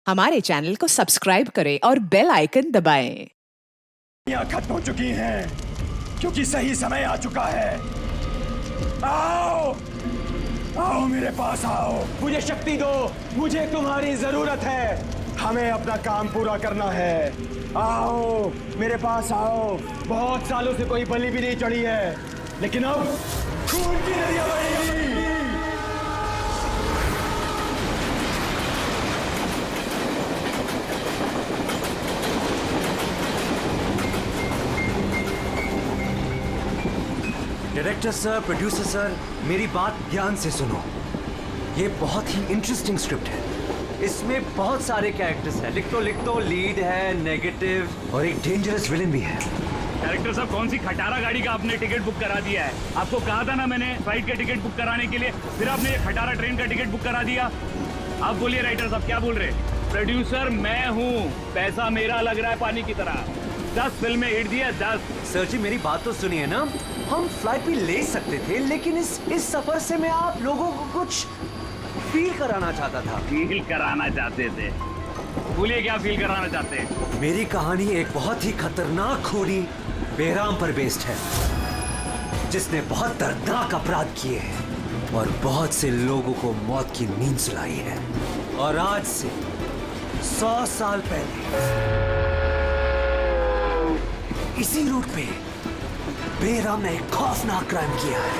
हमारे चैनल को सब्सक्राइब करें और बेल आइकन दबाएं। यहाँ खत्म हो चुकी हैं क्योंकि सही समय आ चुका है। आओ आओ मेरे पास आओ, मुझे शक्ति दो, मुझे तुम्हारी जरूरत है, हमें अपना काम पूरा करना है। आओ मेरे पास आओ। बहुत सालों से कोई बलि भी नहीं चढ़ी है, लेकिन अब खून की नदियां बहेंगी। डायरेक्टर सर, प्रोड्यूसर सर, मेरी बात ध्यान से सुनो। ये बहुत ही इंटरेस्टिंग स्क्रिप्ट है। इसमें बहुत सारे कैरेक्टर्स हैं। लिख तो लीड है, नेगेटिव और एक डेंजरस विलेन भी है। डायरेक्टर साहब, कौन सी खटारा गाड़ी का आपने टिकट बुक करा दिया है? आपको कहा था ना मैंने फ्लाइट का टिकट बुक कराने के लिए, फिर आपने ये खटारा ट्रेन का टिकट बुक करा दिया। आप बोलिए राइटर साहब, क्या बोल रहे हैं? प्रोड्यूसर मैं हूँ, पैसा मेरा लग रहा है पानी की तरह। 10 फिल्में हिट दी है, 10। सर जी मेरी बात तो सुनिए ना, हम फ्लाइट भी ले सकते थे, लेकिन इस सफर से मैं आप लोगों को कुछ फील कराना चाहता था। फील कराना चाहते थे? बोलिए क्या फील कराना चाहते हैं? मेरी कहानी एक बहुत ही खतरनाक खूनी बेराम पर बेस्ड है, जिसने बहुत दर्दनाक अपराध किए हैं और बहुत से लोगों को मौत की नींद सुलाई है। और आज से 100 साल पहले इसी रूट पे बेराम ने एक खौफनाक क्राइम किया है।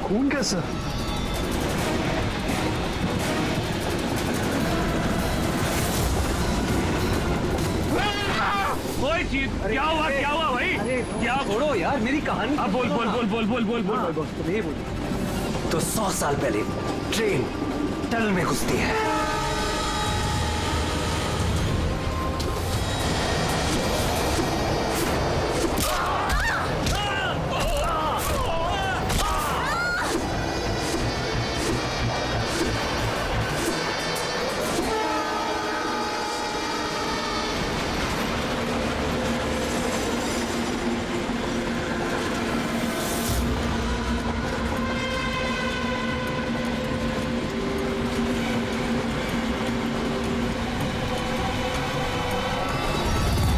खून कैसा? क्या हुआ भाई? क्या? छोड़ो यार मेरी कहानी। अब बोल। नहीं बोल। तो 100 साल पहले ट्रेन टनल में घुसती है।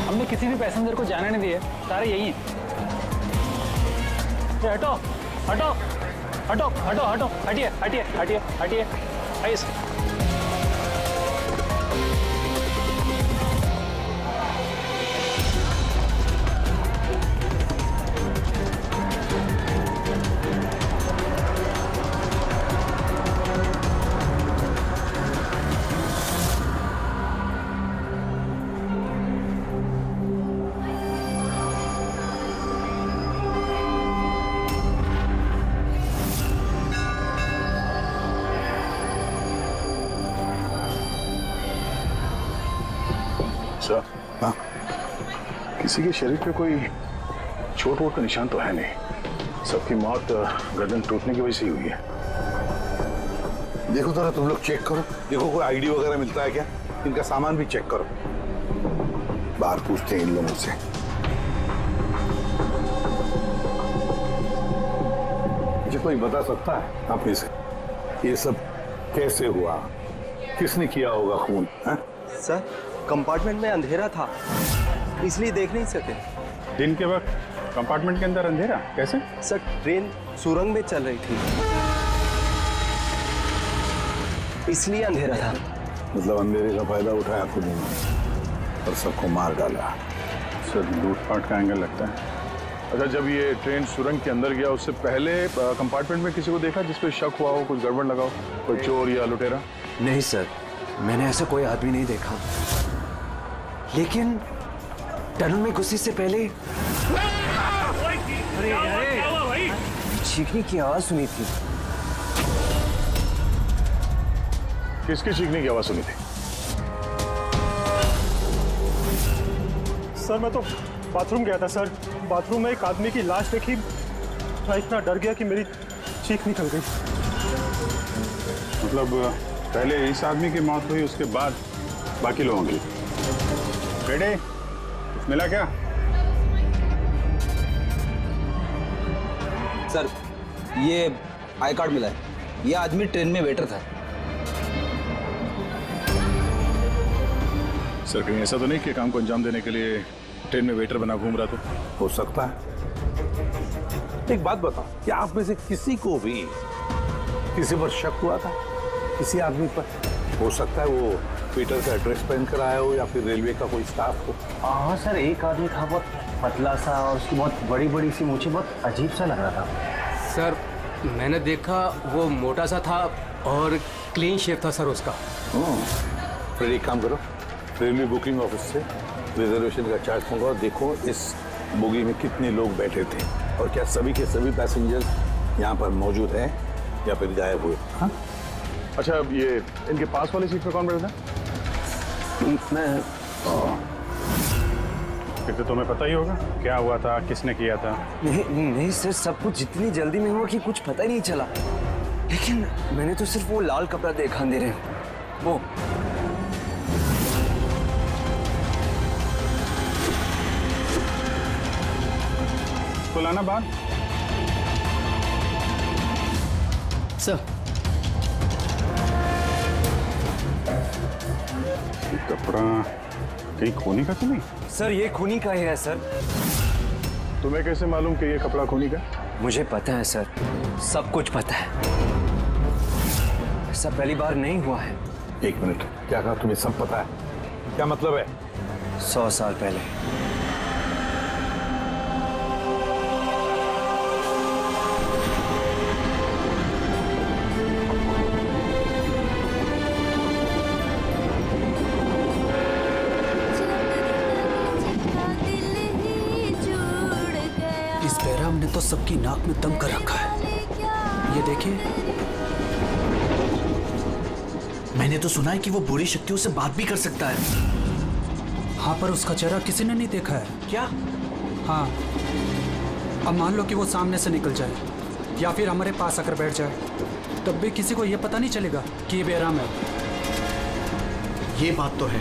हमने किसी भी पैसेंजर को जाने नहीं दिए, सारे यही हैं। हटो हटो हटो हटो हटो, हटिए हटिए हटिए हटिए। आइए। सर, हाँ? किसी के शरीर पे कोई चोट वोट का निशान तो है नहीं। सबकी मौत गर्दन टूटने की वजह से ही हुई है। देखो जरा तुम लोग चेक करो, देखो कोई आईडी वगैरह मिलता है क्या। इनका सामान भी चेक करो। बाहर पूछते हैं इन लोगों से। मुझे कोई बता सकता है आप में से ये सब कैसे हुआ, किसने किया होगा खून? सर, कंपार्टमेंट में अंधेरा था, इसलिए देख नहीं सके। दिन के वक्त कंपार्टमेंट के अंदर अंधेरा कैसे? सर, ट्रेन सुरंग में चल रही थी, इसलिए अंधेरा था। मतलब अंधेरे का फायदा उठाया खुद ने और सबको मार डाला। सर, लूटपाट का एंगल लगता है। अच्छा, जब ये ट्रेन सुरंग के अंदर गया उससे पहले कंपार्टमेंट में किसी को देखा जिस पे शक हुआ हो, कुछ गड़बड़ लगा हो, कोई चोर या लुटेरा? नहीं सर, मैंने ऐसा कोई आदमी नहीं देखा, लेकिन टनल में घुसने से पहले चीखने की आवाज सुनी थी। किसकी चीखने की आवाज सुनी थी? सर, मैं तो बाथरूम गया था सर। बाथरूम में एक आदमी की लाश देखी, मैं इतना डर गया कि मेरी चीख निकल गई। मतलब पहले इस आदमी की मौत हुई, उसके बाद बाकी लोगों के लिए। रेडी? मिला क्या? सर, ये आई कार्ड मिला है। ये आदमी ट्रेन में वेटर था। सर कहीं ऐसा तो नहीं कि काम को अंजाम देने के लिए ट्रेन में वेटर बना घूम रहा था? हो सकता है। एक बात बताओ, क्या आप में से किसी को भी किसी पर शक हुआ था? किसी आदमी पर? हो सकता है वो पीटर का ड्रेस पहन कर आया हो या फिर रेलवे का कोई स्टाफ हो। हाँ सर, एक आदमी था बहुत पतला सा और उसकी बहुत बड़ी बड़ी सी मूछें, बहुत अजीब सा लग रहा था। सर मैंने देखा वो मोटा सा था और क्लीन शेव था सर उसका। फिर एक काम करो, रेलवे बुकिंग ऑफिस से रिजर्वेशन का चार्ट मंगाओ, देखो इस बोगी में कितने लोग बैठे थे और क्या सभी के सभी पैसेंजर्स यहाँ पर मौजूद हैं या फिर गायब हुए। हाँ? अच्छा, ये इनके पास वाली सीट पे कौन बैठा था? मैं फिर तो तुम्हें पता ही होगा क्या हुआ था, किसने किया था। नहीं सर, सब कुछ जितनी जल्दी में हुआ कि कुछ पता ही नहीं चला। लेकिन मैंने तो सिर्फ वो लाल कपड़ा देखा अंधेरे में। वो तो लाना बात। सर कपड़ा कहीं खूनी का तो नहीं? सर, ये खूनी का ही है सर। तुम्हें कैसे मालूम कि ये कपड़ा खूनी का? मुझे पता है सर, सब कुछ पता है। ऐसा पहली बार नहीं हुआ है। एक मिनट, क्या कहा? तुम्हें सब पता है? क्या मतलब है? 100 साल पहले इस बैराम ने तो सबकी नाक में दम कर रखा है। ये देखिए, मैंने तो सुना है कि वो बुरी शक्तियों से बात भी कर सकता है। हाँ, पर उसका चेहरा किसी ने नहीं देखा है। क्या? हाँ, अब मान लो कि वो सामने से निकल जाए या फिर हमारे पास आकर बैठ जाए, तब भी किसी को ये पता नहीं चलेगा कि ये बैराम है। ये बात तो है।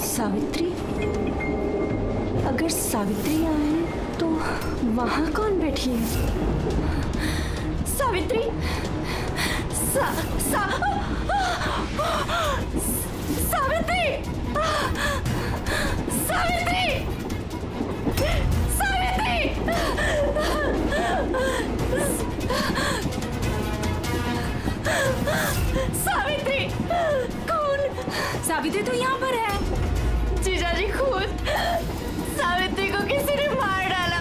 सावित्री? अगर सावित्री आए तो वहां कौन बैठी है? सावित्री! सावित्री! सावित्री! सावित्री! सावित्री! कौन? सावित्री तो यहाँ पर है। जीजाजी, खुद सावित्री को किसी ने मार डाला।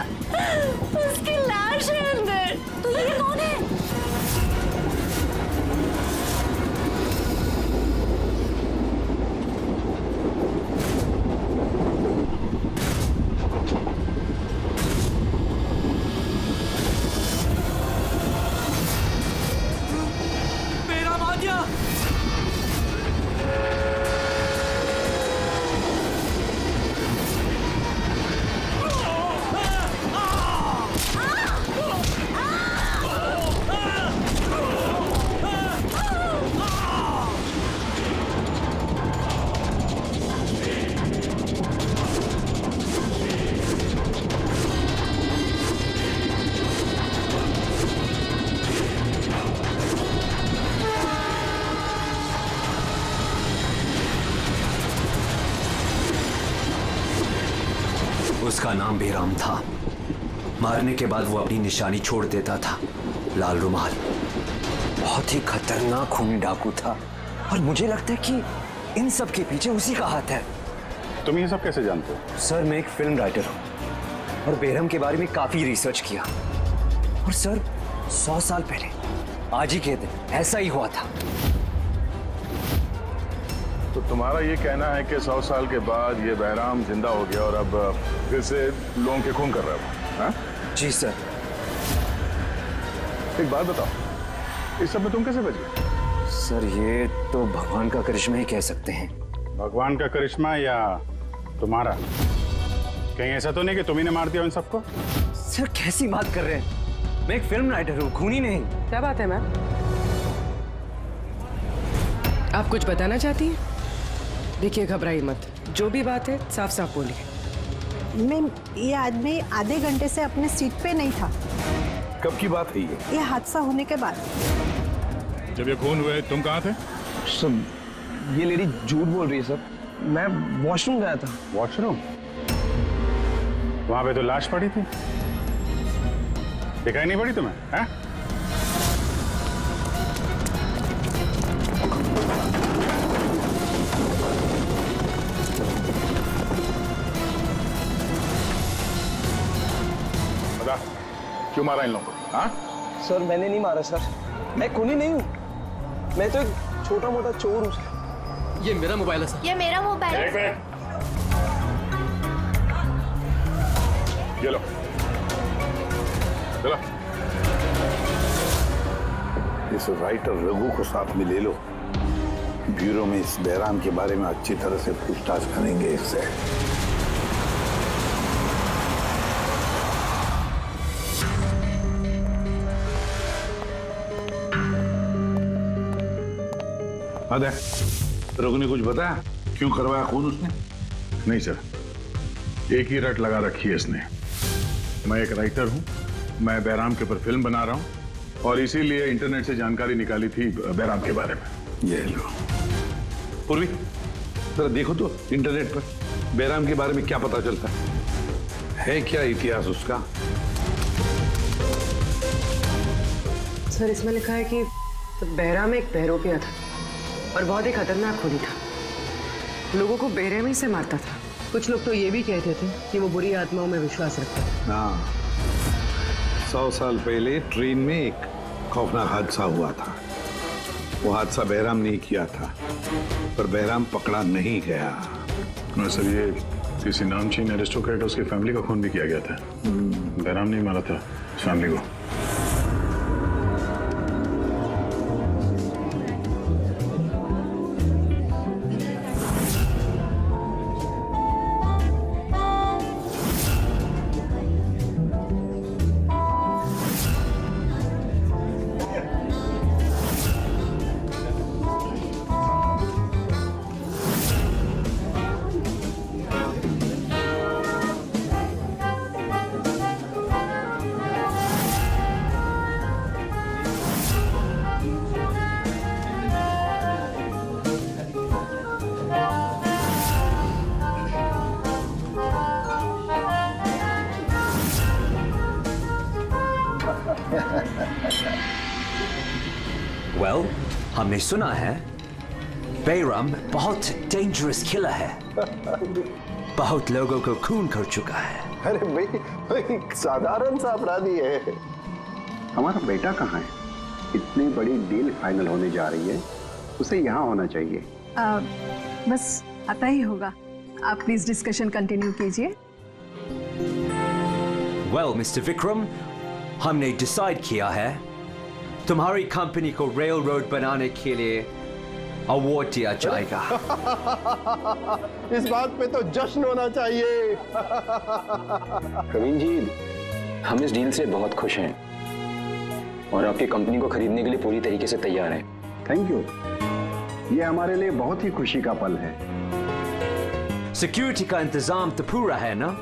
उसकी लाश है अंदर। तो ये कौन है? मेरा भाग्य! उसका नाम बेराम था। मारने के बाद वो अपनी निशानी छोड़ देता था, लाल रुमाल। बहुत ही खतरनाक खूनी डाकू था और मुझे लगता है कि इन सब के पीछे उसी का हाथ है। तुम ये सब कैसे जानते हो? सर, मैं एक फिल्म राइटर हूँ और बेरहम के बारे में काफी रिसर्च किया। और सर, 100 साल पहले आज ही के दिन ऐसा ही हुआ था। तो तुम्हारा ये कहना है कि 100 साल के बाद ये बहराम जिंदा हो गया और अब फिर से लोगों के खून कर रहा है? हाँ? जी सर। एक बात बताओ, इस सब में तुम कैसे बच गए? सर ये तो भगवान का करिश्मा ही कह सकते हैं। भगवान का करिश्मा या तुम्हारा? कहीं ऐसा तो नहीं कि तुम ही ने मार दिया उन सबको? सर कैसी बात कर रहे हैं? मैं एक फिल्म राइटर हूँ, खूनी नहीं। क्या बात है मैम? आप कुछ बताना चाहती हैं? देखिए घबराइए मत, जो भी बात है साफ साफ बोलिए। मैम ये आदमी आधे घंटे से अपने सीट पे नहीं था। कब की बात है ये हादसा होने के बाद। जब ये खून हुए तुम कहाँ थे? सर ये लेडी झूठ बोल रही है सर, मैं वॉशरूम गया था। वॉशरूम? वहां पे तो लाश पड़ी थी, दिखाई नहीं पड़ी तुम्हें? हैं? बता, क्यों मारा इन लोगों को? हाँ? सर मैंने नहीं मारा सर, मैं खूनी नहीं हूँ, मैं तो एक छोटा मोटा चोर हूँ सर। ये मेरा मोबाइल है सर। ये मेरा मोबाइल है। ये लो, चलो। इस राइटर रघु को साथ में ले लो, ब्यूरो में इस बहराम के बारे में अच्छी तरह से पूछताछ करेंगे इससे। अदे, रघु ने कुछ बताया क्यों करवाया खून उसने? नहीं सर, एक ही रट लगा रखी है इसने। मैं एक राइटर हूँ, मैं बहराम के ऊपर फिल्म बना रहा हूँ और इसीलिए इंटरनेट से जानकारी निकाली थी बहराम के बारे में। ये लो पूर्वी, जरा देखो तो इंटरनेट पर बहराम के बारे में क्या पता चलता है क्या इतिहास उसका? सर इसमें लिखा है कि बहराम एक बहरोपिया था और बहुत ही खतरनाक खूनी था, लोगों को बेरहमी से मारता था। कुछ लोग तो ये भी कहते थे कि वो बुरी आत्माओं में विश्वास रखता है। हाँ, 100 साल पहले ट्रेन में एक खौफनाक हादसा हुआ था। वो हादसा बहराम ने किया था, पर बहराम पकड़ा नहीं गया। सर ये किसी नामचीन एरिस्टोक्रेट उसकी फैमिली का खून भी किया गया था। बहराम नहीं मारा था फैमिली को। Well, हमने सुना है बहराम बहुत डेंजरस किलर है, बहुत लोगों को खून कर चुका है। अरे भाई साधारण सा अपराधी है। हमारा बेटा कहाँ है? इतनी बड़ी डील फाइनल होने जा रही है, उसे यहाँ होना चाहिए। बस आता ही होगा। आप प्लीज डिस्कशन कंटिन्यू कीजिए। Well, मिस्टर विक्रम, हमने डिसाइड किया है तुम्हारी कंपनी को रेल रोड बनाने के लिए अवार्ड दिया जाएगा। इस बात पे तो जश्न होना चाहिए। प्रवीण जी, हम इस डील से बहुत खुश हैं और आपकी कंपनी को खरीदने के लिए पूरी तरीके से तैयार हैं। थैंक यू, ये हमारे लिए बहुत ही खुशी का पल है। सिक्योरिटी का इंतजाम तो पूरा है ना?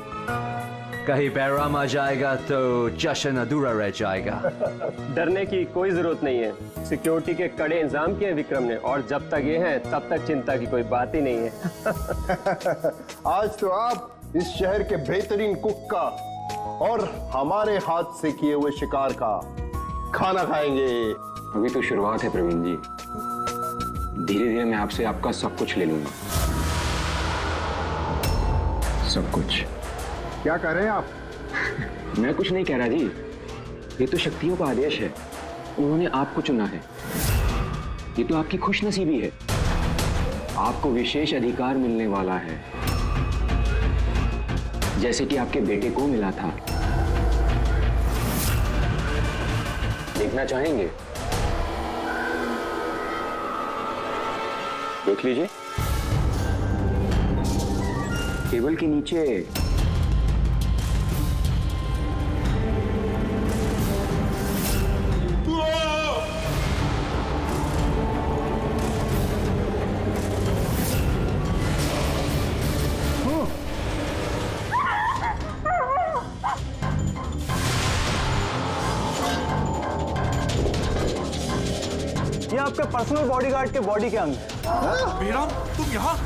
कहीं बहराम आ जाएगा तो जश्न अधूरा रह जाएगा। डरने की कोई जरूरत नहीं है, सिक्योरिटी के कड़े इंतजाम किए विक्रम ने, और जब तक ये हैं तब तक चिंता की कोई बात ही नहीं है। आज तो आप इस शहर के बेहतरीन कुक का और हमारे हाथ से किए हुए शिकार का खाना खाएंगे। अभी तो शुरुआत है प्रवीण जी, धीरे धीरे मैं आपसे आपका सब कुछ ले लूंगा। सब कुछ। क्या कह रहे हैं आप? मैं कुछ नहीं कह रहा जी, ये तो शक्तियों का आदेश है, उन्होंने आपको चुना है, ये तो आपकी खुशनसीबी है। आपको विशेष अधिकार मिलने वाला है, जैसे कि आपके बेटे को मिला था। देखना चाहेंगे? देख लीजिए। टेबल के नीचे ये आपके पर्सनल बॉडीगार्ड के बॉडी के अंग हैं। बेराम, तुम यहाँ?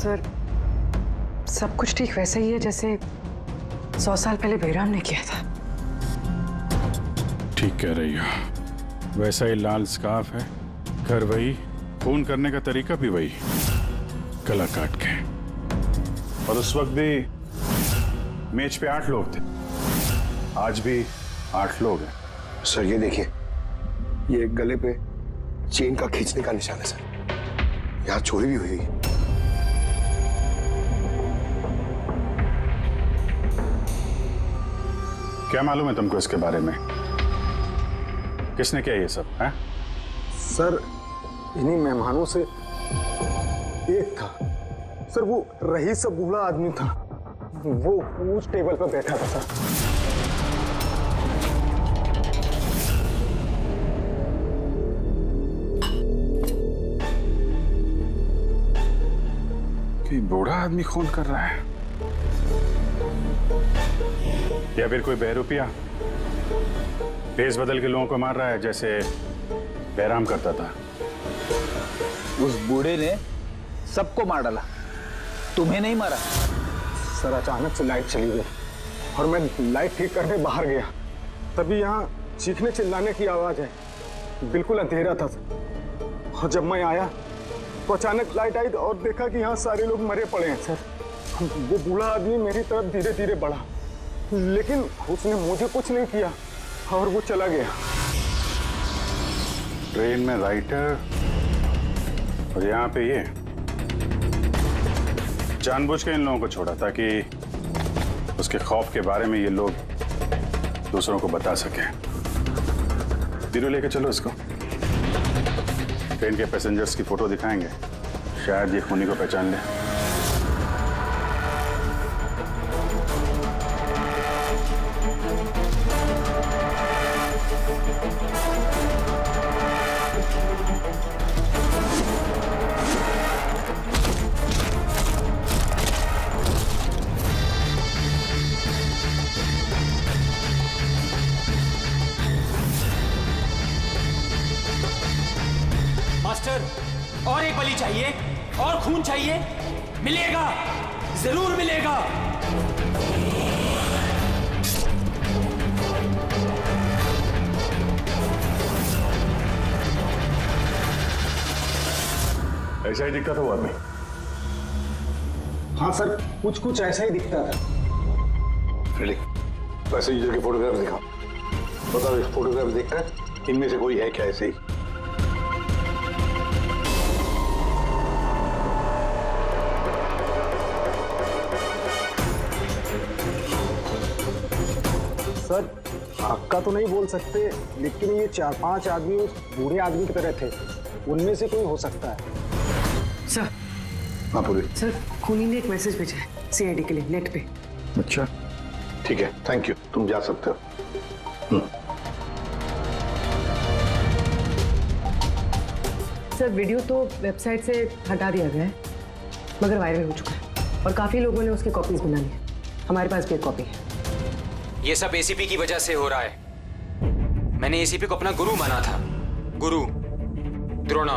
सर, सब कुछ ठीक वैसे ही है जैसे 100 साल पहले बेराम ने किया था। ठीक कह रही हो। वैसा ही लाल स्कार्फ है, घर वही, खून करने का तरीका भी वही, गला काट के। और उस वक्त भी मेज पे 8 लोग थे, आज भी 8 लोग हैं। सर ये देखिए, ये गले पे चेन का खींचने का निशान है सर। यहाँ चोरी भी हुई है। क्या मालूम है तुमको इसके बारे में? किसने किया ये सब है? सर, इन्हीं मेहमानों से एक था सर, वो रईस सा बूढ़ा आदमी था, वो उस टेबल पर बैठा था सर। कि बूढ़ा आदमी खून कर रहा है या फिर कोई बहरूपिया भेस बदल के लोगों को मार रहा है जैसे बैराम करता था। उस बूढ़े ने सबको मार डाला, तुम्हें नहीं मारा। सर अचानक से लाइट चली गई और मैं लाइट ठीक करने बाहर गया, तभी यहाँ चीखने चिल्लाने की आवाज है। बिल्कुल अंधेरा था और जब मैं आया तो अचानक लाइट आई और देखा कि यहाँ सारे लोग मरे पड़े हैं सर। वो बूढ़ा आदमी मेरी तरफ धीरे धीरे बढ़ा, लेकिन उसने मुझे कुछ नहीं किया और वो चला गया। ट्रेन में राइटर और यहाँ पे ये जानबूझ के इन लोगों को छोड़ा ताकि उसके खौफ के बारे में ये लोग दूसरों को बता सकें। धीरे लेके चलो इसको। ट्रेन के पैसेंजर्स की फोटो दिखाएंगे, शायद ये खूनी को पहचान ले। मास्टर, और एक बलि चाहिए, और खून चाहिए। मिलेगा, जरूर मिलेगा। ऐसा ही दिखता था वो आदमी। हाँ सर, कुछ कुछ ऐसा ही दिखता था। फ्रेडी, पैसेंजर के फोटोग्राफ दिखाओ। बताओ, इस फोटोग्राफ देखकर इनमें से कोई है क्या ऐसे ही? सर, आपका तो नहीं बोल सकते, लेकिन ये 4-5 आदमी उस बूढ़े आदमी की तरह थे, उनमें से कोई हो सकता है। सर, हाँ पूरी। सर, खूनी ने एक मैसेज भेजा है सीआईडी के लिए नेट पे। अच्छा, ठीक है, थैंक यू, तुम जा सकते हो। सर, वीडियो तो वेबसाइट से हटा दिया गया है, मगर वायरल हो चुका है और काफी लोगों ने उसकी कॉपीज बना ली है। हमारे पास भी एक कॉपी है। ये सब एसीपी की वजह से हो रहा है। मैंने एसीपी को अपना गुरु माना था, गुरु द्रोणा,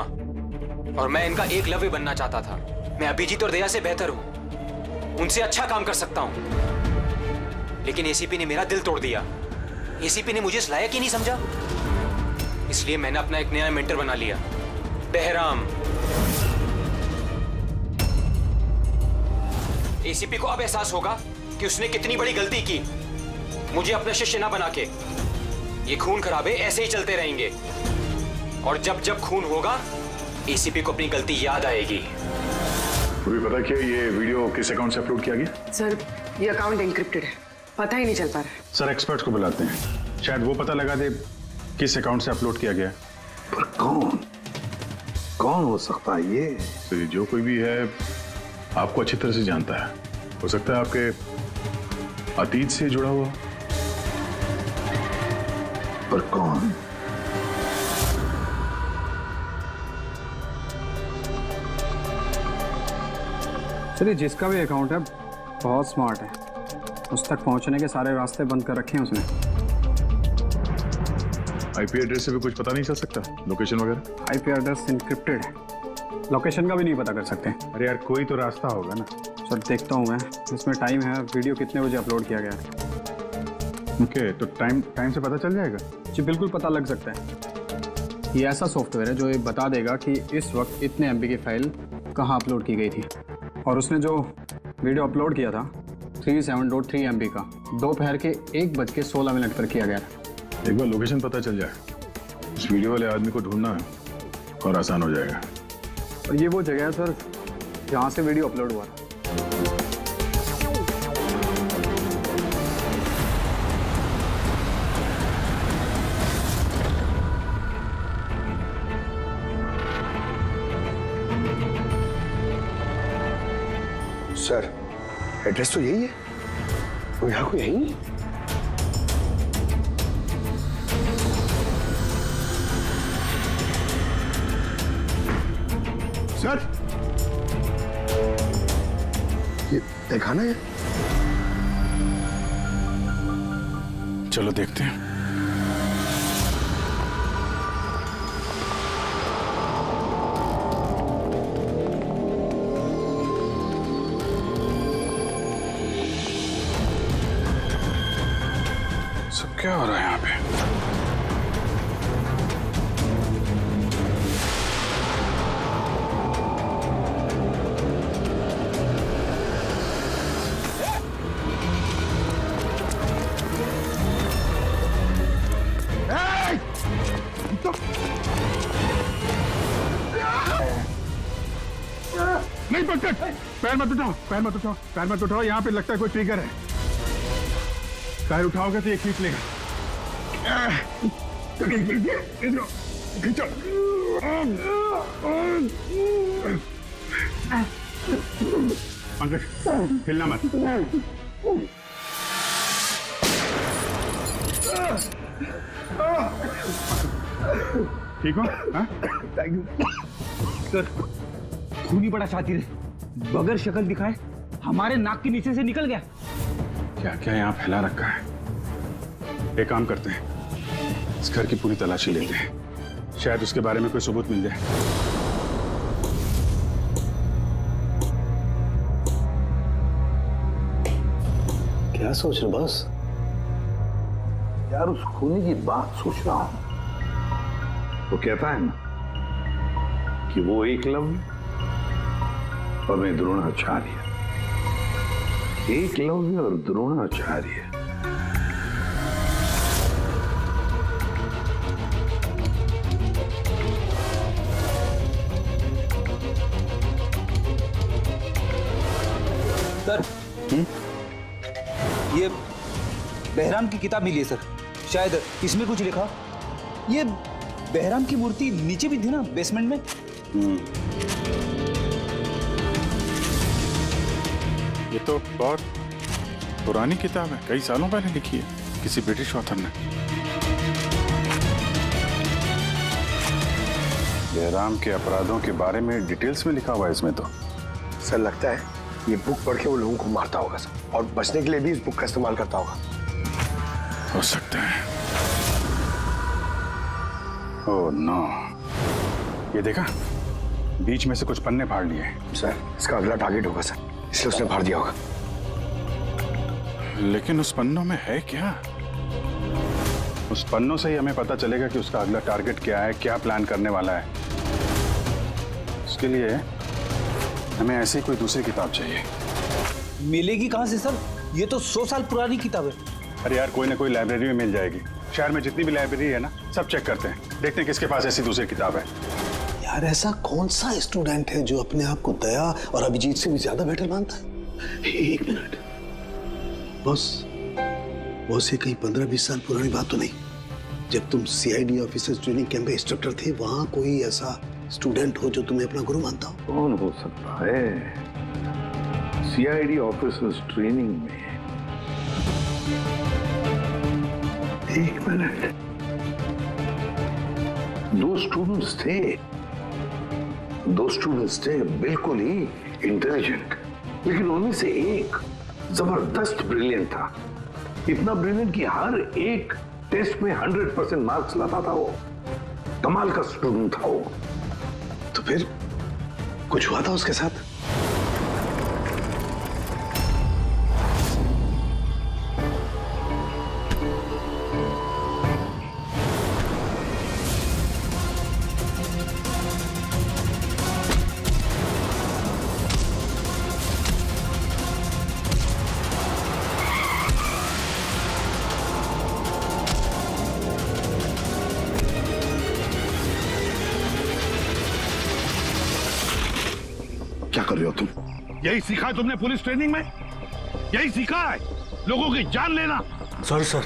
और मैं इनका एकलव्य बनना चाहता था। मैं अभिजीत और दया से बेहतर हूं, उनसे अच्छा काम कर सकता हूं, लेकिन एसीपी ने मेरा दिल तोड़ दिया। एसीपी ने मुझे इस लायक ही नहीं समझा, इसलिए मैंने अपना एक नया मेंटर बना लिया, बहराम। एसीपी को अब एहसास होगा कि उसने कितनी बड़ी गलती की, मुझे अपना शिष्य ना बना के। ये खून खराबे ऐसे ही चलते रहेंगे, और जब जब खून होगा एसीपी को अपनी गलती याद आएगी। तुम्हें पता क्या ये वीडियो किस अकाउंट से अपलोड किया गया? सर ये अकाउंट एन्क्रिप्टेड है, पता ही नहीं चल पा रहा है। सर एक्सपर्ट्स को बुलाते हैं, शायद वो पता लगा दे किस अकाउंट से अपलोड किया गया। पर कौन हो सकता है ये? तो ये जो कोई भी है आपको अच्छी तरह से जानता है, हो सकता है आपके अतीत से जुड़ा हुआ। पर कौन? चलिए, जिसका भी अकाउंट है बहुत स्मार्ट है, उस तक पहुंचने के सारे रास्ते बंद कर रखे हैं उसने। आईपी एड्रेस से भी कुछ पता नहीं चल सकता, लोकेशन वगैरह? आईपी एड्रेस इनक्रिप्टेड है, लोकेशन का भी नहीं पता कर सकते। अरे यार कोई तो रास्ता होगा ना। सर देखता हूँ मैं, इसमें टाइम है, वीडियो कितने बजे अपलोड किया गया है। ओके, तो टाइम से पता चल जाएगा? जी बिल्कुल पता लग सकता है। ये ऐसा सॉफ्टवेयर है जो ये बता देगा कि इस वक्त इतने MB की फाइल कहाँ अपलोड की गई थी, और उसने जो वीडियो अपलोड किया था 37.3 MB का, दोपहर के 1:16 पर किया गया था। एक बार लोकेशन पता चल जाए, इस वीडियो वाले आदमी को ढूंढना और आसान हो जाएगा। और ये वो जगह है सर जहाँ से वीडियो अपलोड हुआ था। सर एड्रेस तो यही है, तो यहाँ को यही। सर ये देखा ना, चलो देखते हैं। सब क्या हो रहा है यहाँ पे? नहीं पकड़, पैर मत उठाओ, पैर मत उठाओ, पैर मत उठाओ। यहाँ पे लगता है कोई ट्रिगर है, पैर उठाओगे तो ये खींच लेगा। खींचो। पंकज हिलना मत। ठीक हो? Thank you sir. खूनी बड़ा शातिर है, बगैर शक्ल दिखाए हमारे नाक के नीचे से निकल गया। क्या क्या यहाँ फैला रखा है? एक काम करते हैं, इस घर की पूरी तलाशी लेते हैं, शायद उसके बारे में कोई सबूत मिल जाए। क्या सोच रहे बस? यार उस खूनी की बात सोच रहा हूं। वो कहता है ना कि वो एकलव्य और मैं द्रोणाचार्य। एकलव्य और द्रोणाचार्य। सर ये बहराम की किताब मिली है सर, शायद इसमें कुछ लिखा। ये बहराम की मूर्ति नीचे भी थी ना बेसमेंट में। ये तो बहुत पुरानी किताब है, कई सालों पहले लिखी है किसी ब्रिटिश ऑथर ने। बहराम के अपराधों के बारे में डिटेल्स में लिखा हुआ है इसमें तो। सर लगता है ये बुक पढ़ के वो लोगों को मारता होगा सर, और बचने के लिए भी इस बुक का इस्तेमाल करता होगा। हो सकता है। ओह नो, ये देखा, बीच में से कुछ पन्ने फाड़ लिए। सर, इसका अगला टारगेट होगा सर, इसलिए उसने फाड़ दिया होगा। लेकिन उस पन्नों में है क्या? उस पन्नों से ही हमें पता चलेगा कि उसका अगला टारगेट क्या है, क्या प्लान करने वाला है। उसके लिए हमें ऐसी कोई दूसरी किताब चाहिए। मिलेगी कहाँ से सर? ये तो 100 साल पुरानी किताब है। अरे यार, कोई ना कोई लाइब्रेरी में मिल जाएगी। शहर में जितनी भी लाइब्रेरी है ना, सब चेक करते हैं, देखते हैं किसके पास ऐसी दूसरी किताब है। यार ऐसा कौन सा स्टूडेंट है जो अपने आप को दया और अभिजीत से भी ज्यादा बेटर मानता है? एक मिनट बॉस, ये कहीं 15-20 साल पुरानी बात तो नहीं? जब तुम सीआईडी ऑफिसर्स ट्रेनिंग कैंप में इंस्ट्रक्टर थे, वहां कोई ऐसा स्टूडेंट हो जो तुम्हें अपना गुरु मानता हो? कौन हो सकता है? सीआईडी ऑफिसर्स ट्रेनिंग में एक मिनट, 2 स्टूडेंट्स थे बिल्कुल ही इंटेलिजेंट, लेकिन उनमें से एक जबरदस्त ब्रिलियंट था। इतना ब्रिलियंट कि हर एक टेस्ट में 100% मार्क्स लाता था वो। कमाल का स्टूडेंट था वो। तो फिर कुछ हुआ था उसके साथ? क्या कर रहे हो तुम? यही सीखा है तुमने पुलिस ट्रेनिंग में? यही सीखा है लोगों की जान लेना? सॉरी सर,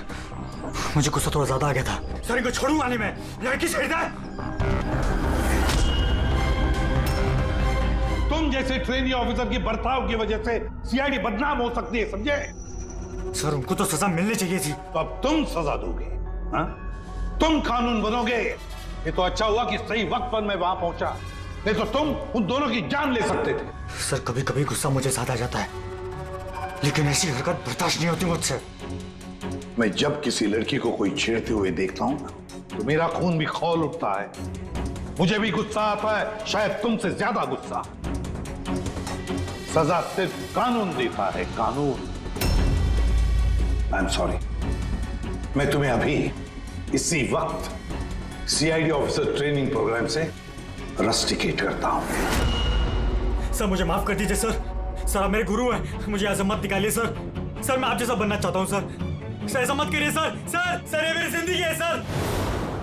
मुझे गुस्सा थोड़ा ज्यादा आ गया था। सर इनको छोड़ूंगा नहीं मैं, लड़की छेड़ दे। तुम जैसे ट्रेनी ऑफिसर की बर्ताव की वजह से सीआईडी बदनाम हो सकती है, समझे? सर उनको तो सजा मिलनी चाहिए थी। तो अब तुम सजा दोगे? हाँ? तुम कानून बनोगे? ये तो अच्छा हुआ कि सही वक्त पर मैं वहां पहुंचा, नहीं तो तुम उन दोनों की जान ले सकते थे। सर कभी कभी गुस्सा मुझे ज्यादा आ जाता है, लेकिन ऐसी हरकत बर्दाश्त नहीं होती मुझसे। मैं जब किसी लड़की को कोई छेड़ते हुए देखता हूं तो मेरा खून भी खौल उठता है। मुझे भी गुस्सा आता है, शायद तुमसे ज्यादा गुस्सा। सजा सिर्फ कानून देता है, कानून। आई एम सॉरी, मैं तुम्हें अभी इसी वक्त सीआईडी ऑफिसर ट्रेनिंग प्रोग्राम से रस्टिकेट करता हूं। सर मुझे माफ कर दीजिए सर। सर आप मेरे गुरु हैं, मुझे ऐसा मत निकालिए सर। सर मैं आप जैसा बनना चाहता हूं सर। सर ऐसा मत करिए सर। सर ये मेरी जिंदगी है सर।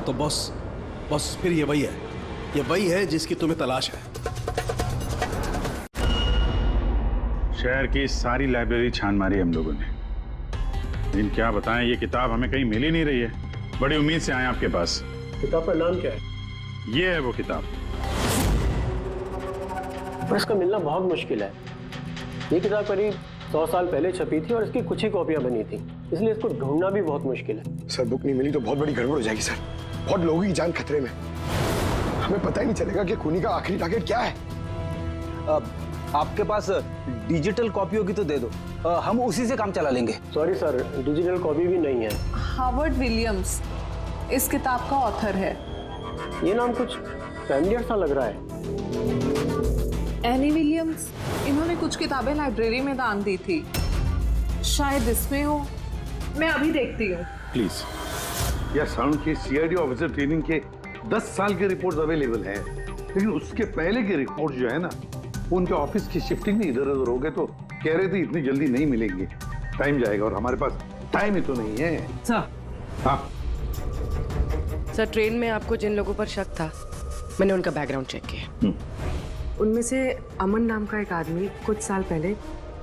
तो बॉस फिर ये वही है जिसकी तुम्हें तलाश है। शहर की सारी लाइब्रेरी छान मारी हम लोगों ने, लेकिन क्या बताएं, ये किताब हमें कहीं मिल ही नहीं रही है। बड़ी उम्मीद से आए आपके पास। किताब का नाम क्या है? ये है वो किताब। पर इसका मिलना बहुत मुश्किल है। ये किताब करीब 100 साल पहले छपी थी और इसकी कुछ ही कॉपियां बनी थी, इसलिए इसको ढूंढना भी बहुत मुश्किल है। सर बुक नहीं मिली तो बहुत बड़ी गड़बड़ हो जाएगी सर। बहुत लोगों की जान खतरे में, हमें पता ही नहीं चलेगा कि खूनी का आखिरी टारगेट क्या है। आपके पास डिजिटल कॉपी होगी तो दे दो, हम उसी से काम चला लेंगे। सॉरी सर, डिजिटल कॉपी भी नहीं है। हार्वर्ड विलियम्स इस किताब का ऑथर है। ये नाम कुछ फैमिलियर सा लग रहा है। एनी विलियम्स, इन्होंने कुछ किताबें लाइब्रेरी में दान दी थी, शायद इसमें हो। मैं अभी देखती हूँ। प्लीज। यार साउंड के सीआईडी ऑफिसर ट्रेनिंग के 10 साल के रिपोर्ट्स अवेलेबल हैं, लेकिन उसके पहले के रिपोर्ट जो है ना, उनके ऑफिस की शिफ्टिंग में इधर उधर हो गए, तो कह रहे थे इतनी जल्दी नहीं मिलेंगे, टाइम जाएगा, और हमारे पास टाइम ही तो नहीं है। सर। हाँ सर, ट्रेन में आपको जिन लोगों पर शक था, मैंने उनका बैकग्राउंड चेक किया। उनमें से अमन नाम का एक आदमी कुछ साल पहले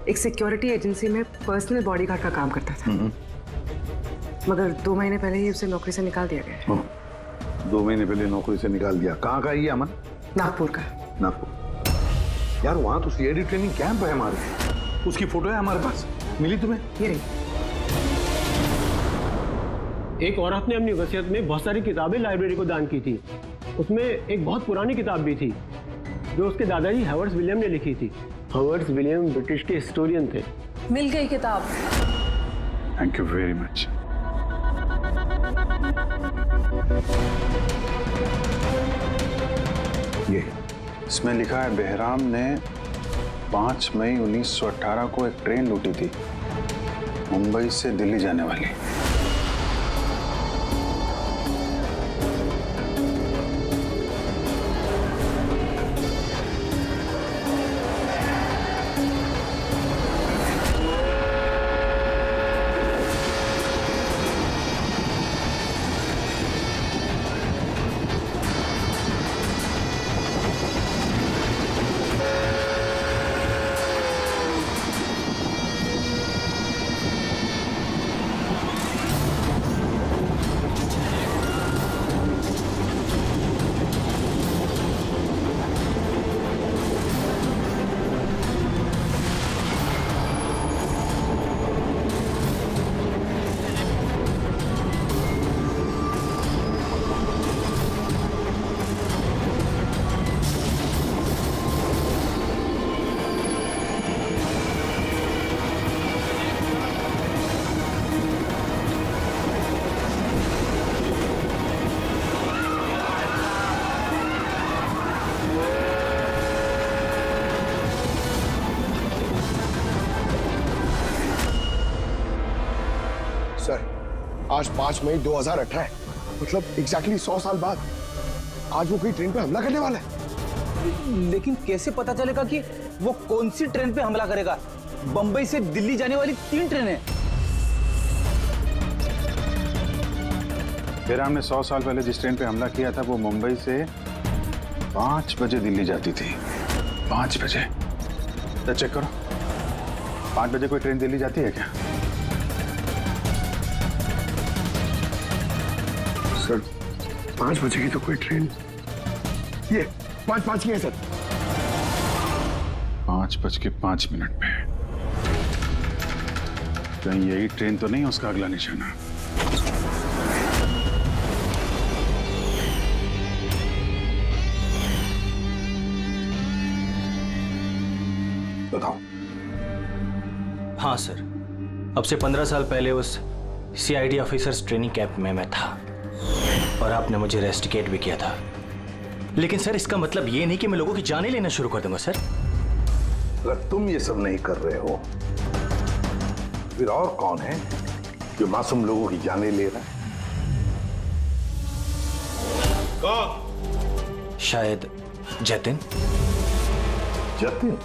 एक सिक्योरिटी एजेंसी में पर्सनल बॉडीगार्ड का काम करता था, मगर 2 महीने पहले ही उसे नौकरी से निकाल दिया गया। 2 महीने पहले नौकरी से निकाल दिया। कहाँ का ये अमन? नागपुर का। नागपुर। यार वहां तो सीआईडी ट्रेनिंग कैंप है हमारे, उसकी फोटो है हमारे पास, मिली तुम्हें? ये रही। एक औरत ने अपनी वसीयत में बहुत सारी किताबें लाइब्रेरी को दान की थी। उसमें एक बहुत पुरानी किताब भी थी जो उसके दादाजी हावर्ड विलियम ने लिखी थी। हावर्ड विलियम ब्रिटिश के हिस्टोरियन थे। मिल गई किताब। Thank you very much. ये इसमें लिखा है बेहराम ने 5 मई 1918 को एक ट्रेन लूटी थी, मुंबई से दिल्ली जाने वाली। आज 5 मई 2018 है, मतलब एग्जैक्टली 100 साल बाद आज वो कोई ट्रेन पे हमला करने वाला है। लेकिन कैसे पता चलेगा कि वो कौन सी ट्रेन पे हमला करेगा? बंबई से दिल्ली जाने वाली 3 ट्रेनें। बेहराम ने 100 साल पहले जिस ट्रेन पे हमला किया था वो मुंबई से 5 बजे दिल्ली जाती थी। 5 बजे? तो चेक करो, 5 बजे कोई ट्रेन दिल्ली जाती है क्या? सर 5 बजे की तो कोई ट्रेन, ये 5:05 की है सर। 5:05 पे कहीं यही ट्रेन तो नहीं उसका अगला निशाना? बताओ। हाँ सर, अब से 15 साल पहले उस CID ऑफिसर्स ट्रेनिंग कैंप में मैं था और आपने मुझे रेस्टिकेट भी किया था। लेकिन सर इसका मतलब ये नहीं कि मैं लोगों की जानें लेना शुरू कर दूंगा सर। अगर तुम ये सब नहीं कर रहे हो फिर और कौन है जो मासूम लोगों की जानें ले रहा है? कौन? शायद जतिन। जतिन?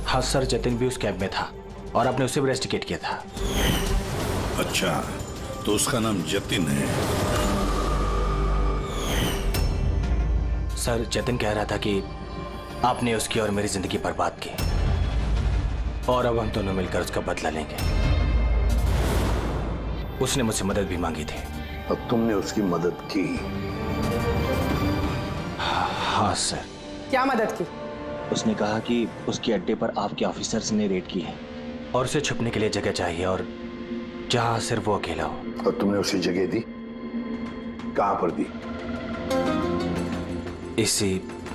हाँ सर, जतिन भी उस कैंप में था और आपने उसे भी रेस्टिकेट किया था। अच्छा, तो उसका नाम जतिन है। सर जतिन कह रहा था कि आपने उसकी और मेरी जिंदगी बर्बाद की और अब हम दोनों मिलकर उसका बदला लेंगे। उसने मुझसे मदद भी मांगी थी। अब तुमने उसकी मदद की? हाँ सर। क्या मदद की? उसने कहा कि उसके अड्डे पर आपके ऑफिसर्स ने रेड की है और उसे छुपने के लिए जगह चाहिए और जहां सिर्फ वो अकेला हो। और तुमने उसे जगह दी? कहां पर दी? इसी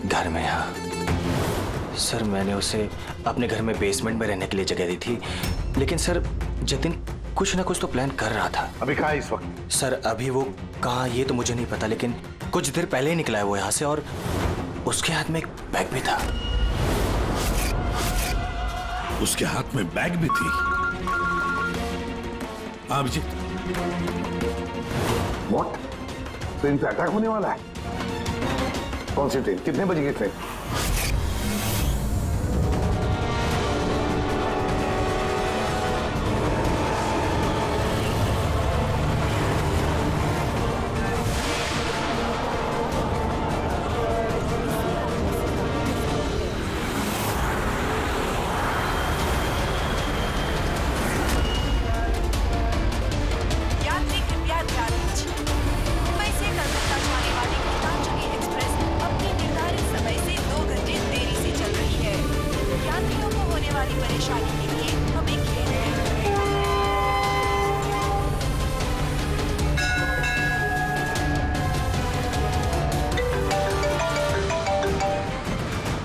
घर में। हाँ सर, मैंने उसे अपने घर में बेसमेंट में रहने के लिए जगह दी थी, लेकिन सर जतिन कुछ ना कुछ तो प्लान कर रहा था। अभी कहाँ है इस वक्त? सर अभी वो कहाँ ये तो मुझे नहीं पता, लेकिन कुछ देर पहले ही निकला है वो यहाँ से और उसके हाथ में एक बैग भी था। उसके हाथ में बैग भी थी? अभिजीत, व्हाट? ट्रेन पे अटैक होने वाला है? कौन सी ट्रेन? कितने बजे की ट्रेन?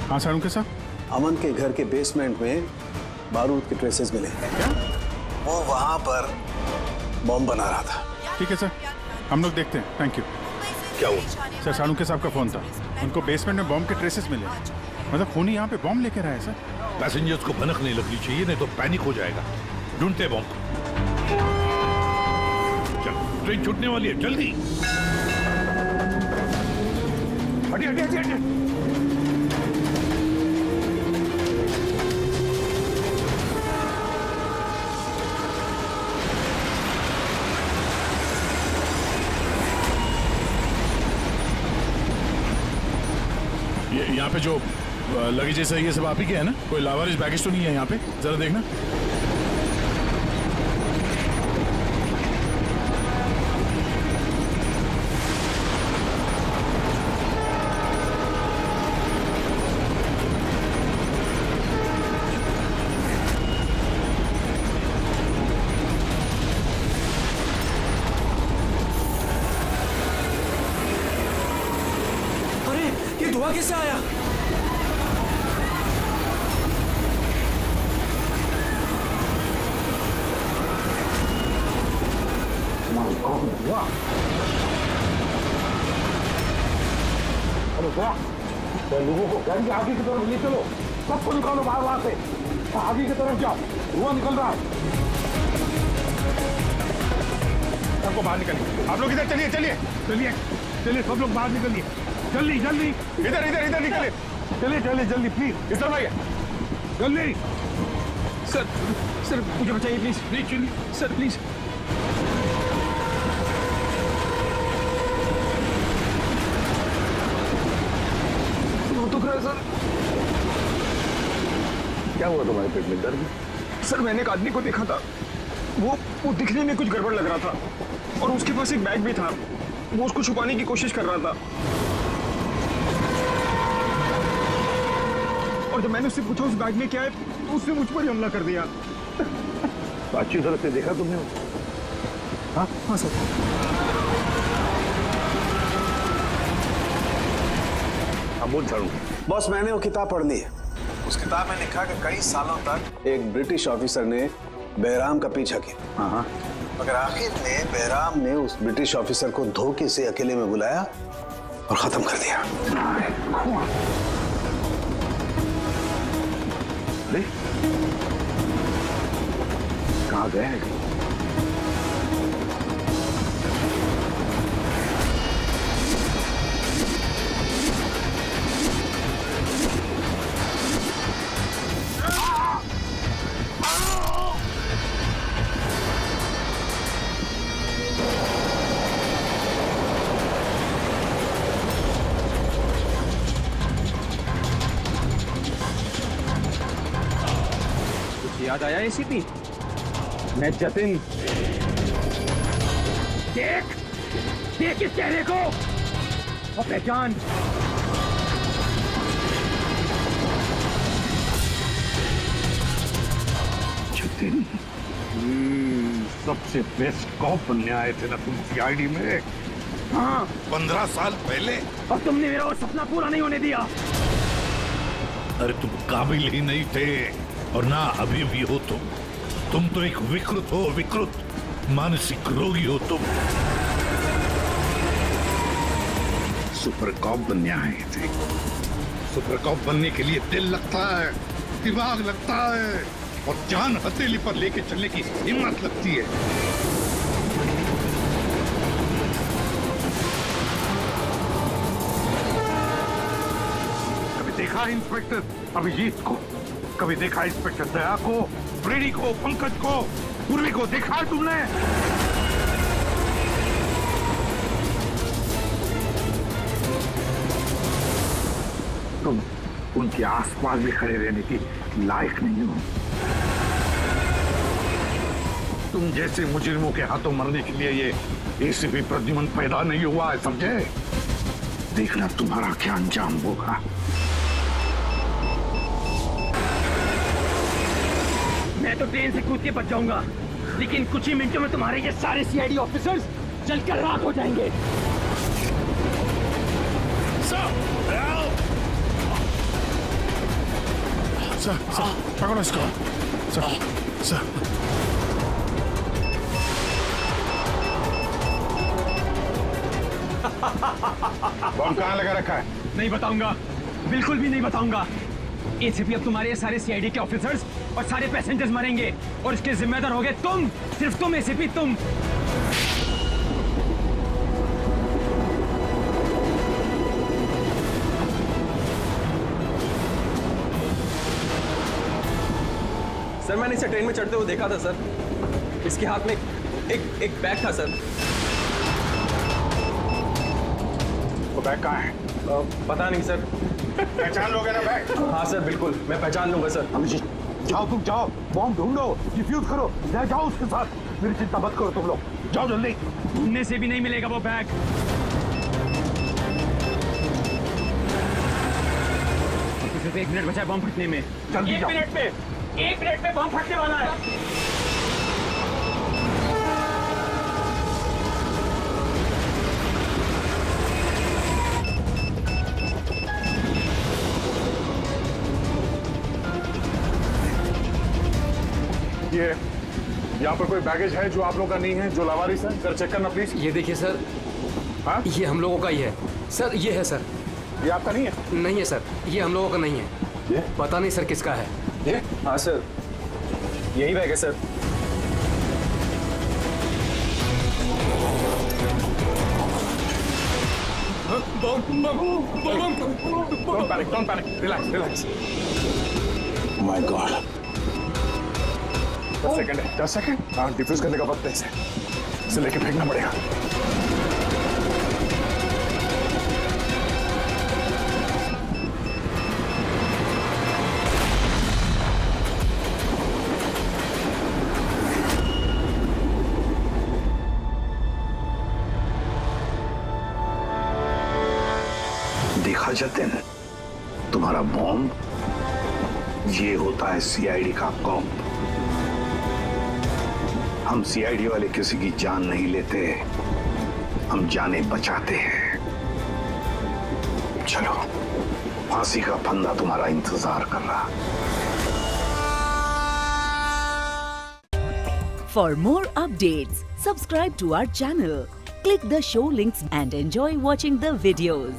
हाँ सारुण के साथ अमन के घर के बेसमेंट में बारूद के ट्रेसेस मिले। क्या? वो वहां पर बॉम्ब बना रहा था। ठीक है सर, हम लोग देखते हैं। Thank you. क्या हुआ? सर सारुण के साहब का फोन था, उनको बेसमेंट में बॉम्ब के ट्रेसेस मिले। मतलब खूनी यहाँ पे बॉम्ब लेकर आया सर। पैसेंजर्स को भनक नहीं लगनी चाहिए, नहीं तो पैनिक हो जाएगा। ढूंढते बॉम्ब। चल, ट्रेन छूटने वाली है, जल्दी। हटिए हटिए हटिए हटिए। यहाँ पे जो लगेज है ये सब आप ही के है ना? कोई लावारिस बैगेज तो नहीं है यहाँ पे? जरा देखना। अरे ये धुआं कैसे आया? लोगों को गाड़ी के आगे की तरफ ले चलो, सबको निकालो बाहर, वहां से आगे की तरफ जाओ, धुआं निकल रहा है। सबको बाहर निकलिए। आप लोग इधर चलिए चलिए चलिए चलिए, सब लोग बाहर निकलिए जल्दी जल्दी। इधर इधर इधर निकलिए, चलिए चलिए जल्दी प्लीज। इस तरफ आइए जल्दी। सर सर मुझे बचाइए प्लीज। नहीं चलिए सर प्लीज। सर क्या हुआ तुम्हारे पेट में? दर्द? सर मैंने एक आदमी को देखा था, वो दिखने में कुछ गड़बड़ लग रहा था और उसके पास एक बैग भी था, वो उसको छुपाने की कोशिश कर रहा था। और जब मैंने उससे पूछा उस बैग में क्या है, तो उसने मुझ पर ही हमला कर दिया। तो अच्छी तरह से देखा तुमने? हाँ सर। बोल झाड़ू। बॉस मैंने वो किताब पढ़ ली है। उस किताब में लिखा कि कई सालों तक एक ब्रिटिश ऑफिसर ने बहराम का पीछा किया, मगर आखिर में बहराम ने उस ब्रिटिश ऑफिसर को धोखे से अकेले में बुलाया और खत्म कर दिया। कहाँ गए? याद आया एसीपी? मैं जतिन। देख देख इस चेहरे को और पहचान। जतिन, सबसे बेस्ट कॉप बनने आए थे ना तुम सीआईडी में? हाँ 15 साल पहले। और तुमने मेरा वो सपना पूरा नहीं होने दिया। अरे तुम काबिल ही नहीं थे और ना अभी भी हो तुम तो एक विकृत हो, विकृत मानसिक रोगी हो तुम। सुपर कॉप बनने आए थे। सुपर कॉप बनने के लिए दिल लगता है, दिमाग लगता है और जान हथेली पर लेके चलने की हिम्मत लगती है। कभी देखा इंस्पेक्टर अभिजीत को? कभी देखा इंस्पेक्टर दया को, फ्रेडी को, पंकज को, पूर्वी को देखा है तुमने? तुम उनके आसपास भी खड़े रहने की लायक नहीं हो। तुम जैसे मुजरिमों के हाथों मरने के लिए ये एसीपी प्रद्युमन पैदा नहीं हुआ है, समझे? देखना तुम्हारा क्या अंजाम होगा। मैं तो ट्रेन से कूद के बच जाऊंगा, लेकिन कुछ ही मिनटों में तुम्हारे ये सारे सीआईडी ऑफिसर्स जलकर राख हो जाएंगे। सर पकड़ो इसको। सर बॉम्ब कहाँ लगा रखा है? नहीं बताऊंगा, बिल्कुल भी नहीं बताऊंगा। एसीपी अब तुम्हारे सारे सीआईडी के ऑफिसर्स और सारे पैसेंजर्स मरेंगे और इसके जिम्मेदार होगे तुम, सिर्फ तुम एसीपी, तुम। सर मैंने इसे ट्रेन में चढ़ते हुए देखा था सर। इसके हाथ में एक बैग था सर। वो बैग कहाँ है? पता नहीं सर। पहचान लोगे ना बैग? हाँ सर बिल्कुल, मैं पहचान लूंगा सर। जाओ तुम जाओ, बॉम्ब ढूंढो, डिफ्यूज करो, जाओ उसके साथ। मेरी चिंता मत करो तुम लोग, जाओ जल्दी। ढूंढने से भी नहीं मिलेगा वो बैग। सिर्फ 1 मिनट बचा है बॉम्ब फटने में। जल्दी जाओ। 1 मिनट में बॉम्ब फटने वाला है। ये यहाँ पर कोई बैगेज है जो आप लोग का नहीं है, जो लावारिस है? सर चेक करना प्लीज। ये देखिए सर। हाँ? ये हम लोगों का ही है सर। ये है सर। ये आपका नहीं है? नहीं है सर, ये हम लोगों का नहीं है। ये? पता नहीं सर किसका है। ये? हाँ सर, यही बैग है sir. Don't panic. Relax. My God. 10 second. हाँ, डिफ्यूज करने का वक्त है इसे लेके फेंकना पड़ेगा। देखा जतिन, तुम्हारा बॉम्ब ये होता है सीआईडी का कॉम्प। हम सीआईडी वाले किसी की जान नहीं लेते, हम जाने बचाते हैं। चलो, फांसी का फंदा तुम्हारा इंतजार कर रहा। For more updates, subscribe to our channel, click the show links and enjoy watching the videos.